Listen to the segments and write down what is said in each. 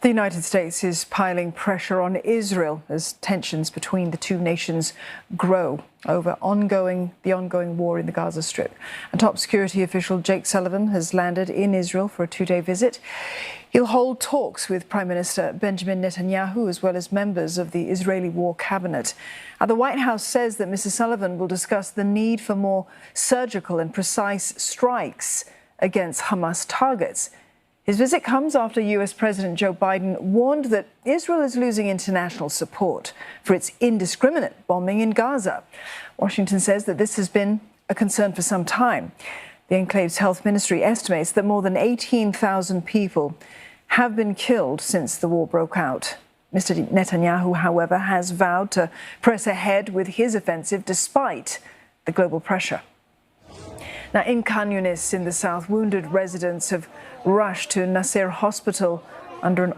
The United States is piling pressure on Israel as tensions between the two nations grow over the ongoing war in the Gaza Strip. And top security official Jake Sullivan has landed in Israel for a two-day visit. He'll hold talks with Prime Minister Benjamin Netanyahu as well as members of the Israeli war cabinet. The White House says that Mr. Sullivan will discuss the need for more surgical and precise strikes against Hamas targets. His visit comes after US President Joe Biden warned that Israel is losing international support for its indiscriminate bombing in Gaza. Washington says that this has been a concern for some time. The enclave's health ministry estimates that more than 18,000 people have been killed since the war broke out. Mr. Netanyahu, however, has vowed to press ahead with his offensive despite the global pressure. Now, in Khan Yunis in the south, wounded residents have rushed to Nasser Hospital under an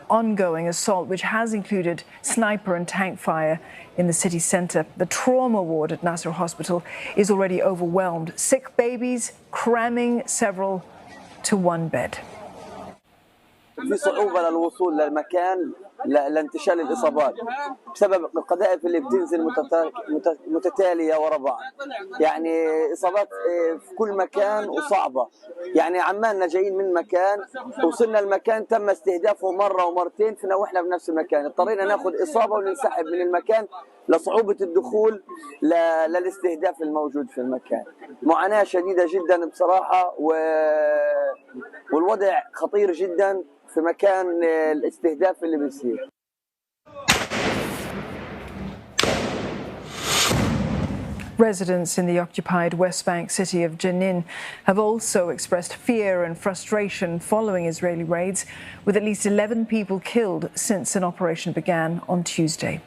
ongoing assault, which has included sniper and tank fire in the city centre. The trauma ward at Nasser Hospital is already overwhelmed. Sick babies cramming several to one bed. في صعوبة للوصول للمكان لانتشال الإصابات بسبب القذائف اللي بتنزل متتالية ورا بعض. يعني إصابات في كل مكان وصعبة. يعني عمالنا جايين من مكان وصلنا المكان تم استهدافه مرة ومرتين فنوحنا بنفس المكان. اضطرينا ناخذ إصابة وننسحب من المكان لصعوبة الدخول للاستهداف الموجود في المكان. معاناة شديدة جدا بصراحة والوضع خطير جدا في مكان الاستهداف اللي بيصير. Residents in the occupied West Bank city of Jenin have also expressed fear and frustration following Israeli raids, with at least 11 people killed since an operation began on Tuesday.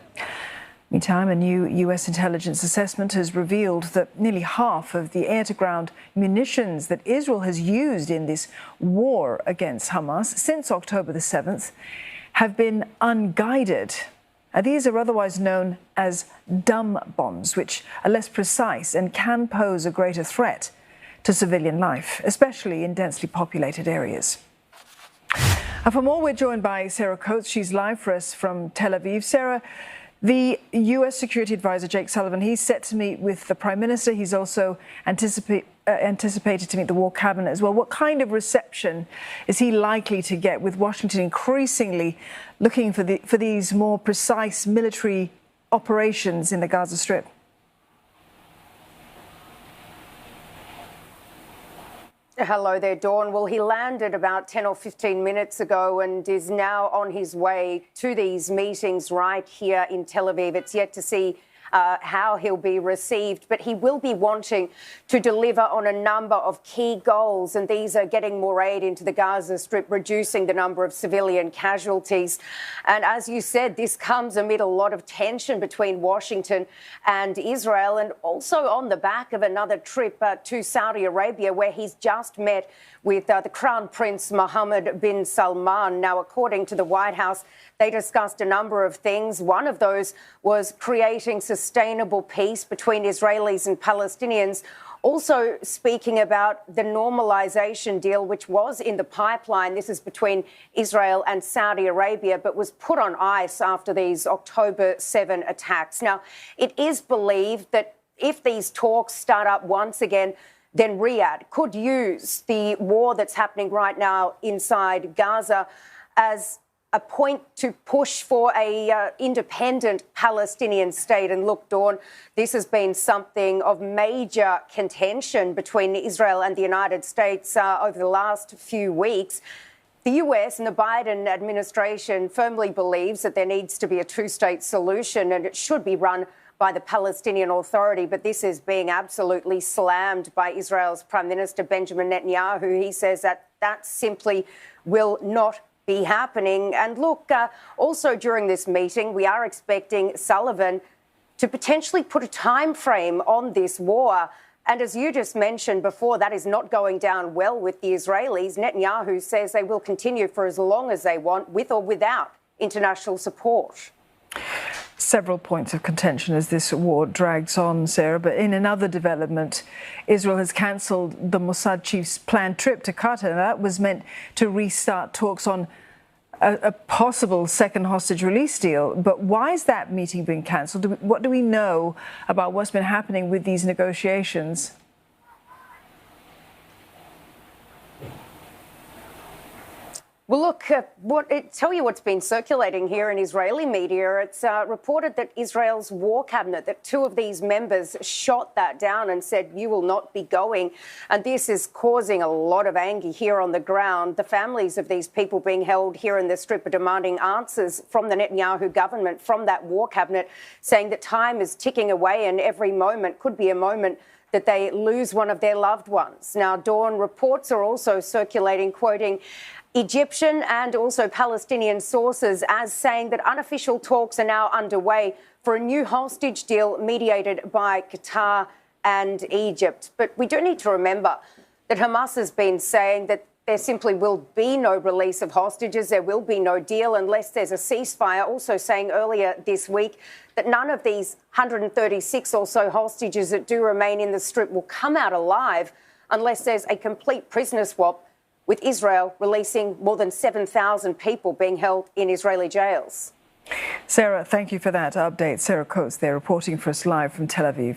Meantime, a new US intelligence assessment has revealed that nearly half of the air-to-ground munitions that Israel has used in this war against Hamas since October the 7th have been unguided. These are otherwise known as dumb bombs, which are less precise and can pose a greater threat to civilian life, especially in densely populated areas. For more, we're joined by Sarah Coates. She's live for us from Tel Aviv. Sarah, the US Security Advisor, Jake Sullivan, he's set to meet with the Prime Minister. He's also anticipated to meet the war cabinet as well. What kind of reception is he likely to get, with Washington increasingly looking for these more precise military operations in the Gaza Strip? Hello there, Dawn. Well, he landed about 10 or 15 minutes ago and is now on his way to these meetings right here in Tel Aviv. It's yet to see how he'll be received, but he will be wanting to deliver on a number of key goals, and these are getting more aid into the Gaza Strip, reducing the number of civilian casualties. And as you said, this comes amid a lot of tension between Washington and Israel, and also on the back of another trip to Saudi Arabia, where he's just met with the Crown Prince Mohammed bin Salman. Now, according to the White House, they discussed a number of things. One of those was creating sustainable peace between Israelis and Palestinians. Also speaking about the normalization deal, which was in the pipeline. This is between Israel and Saudi Arabia, but was put on ice after these October 7 attacks. Now, it is believed that if these talks start up once again, then Riyadh could use the war that's happening right now inside Gaza as a point to push for a independent Palestinian state. And look, Dawn, this has been something of major contention between Israel and the United States over the last few weeks. The US and the Biden administration firmly believes that there needs to be a two-state solution, and it should be run by the Palestinian Authority. But this is being absolutely slammed by Israel's Prime Minister Benjamin Netanyahu. He says that simply will not be happening. And look, also during this meeting, we are expecting Sullivan to potentially put a time frame on this war. And as you just mentioned before, that is not going down well with the Israelis. Netanyahu says they will continue for as long as they want, with or without international support. Several points of contention as this war drags on, Sarah. But in another development, Israel has cancelled the Mossad chief's planned trip to Qatar. That was meant to restart talks on a possible second hostage release deal. But why is that meeting being cancelled? What do we know about what's been happening with these negotiations? Well, look, tell you what's been circulating here in Israeli media. It's reported that Israel's war cabinet, that two of these members shot that down and said, you will not be going. And this is causing a lot of anger here on the ground. The families of these people being held here in the Strip are demanding answers from the Netanyahu government, from that war cabinet, saying that time is ticking away and every moment could be a moment that they lose one of their loved ones. Now, Dawn, reports are also circulating, quoting Egyptian and also Palestinian sources as saying that unofficial talks are now underway for a new hostage deal mediated by Qatar and Egypt. But we do need to remember that Hamas has been saying that there simply will be no release of hostages. There will be no deal unless there's a ceasefire. Also saying earlier this week that none of these 136 or so hostages that do remain in the Strip will come out alive unless there's a complete prisoner swap, with Israel releasing more than 7,000 people being held in Israeli jails. Sarah, thank you for that update. Sarah Coates there reporting for us live from Tel Aviv.